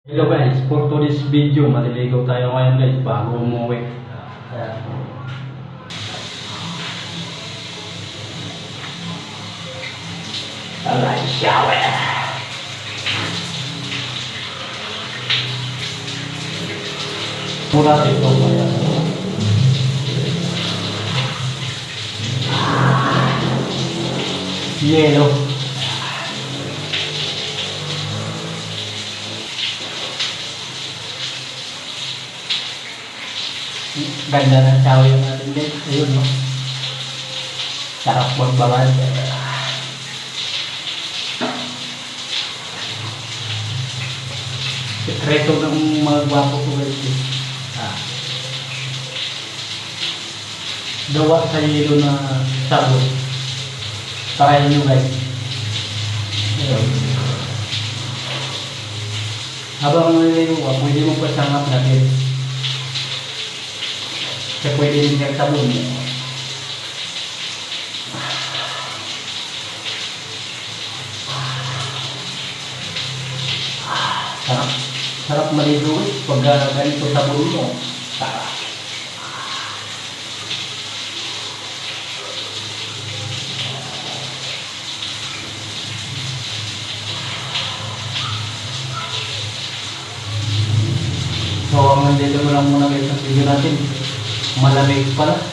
Hello guys, for today's video, maliligaw tayo ngayon guys bago umuwi. Alright, shower! Mura ito ba yan? Yellow. Ganda ng shower natin guys. Ayun no. Sarap magbabad. Sekreto ng mga gwapo ko guys. Gawa sa yelo na sabon. Try nyo guys. Ayun. Habang naliligo ka, pwede mo pasangap natin. Kasi pwede din yung sabon mo. Sarap. Sarap maligo pag ganito sabon mo. Sarap. So, hanggang dito mo lang muna guys ang video natin. Malamig pala.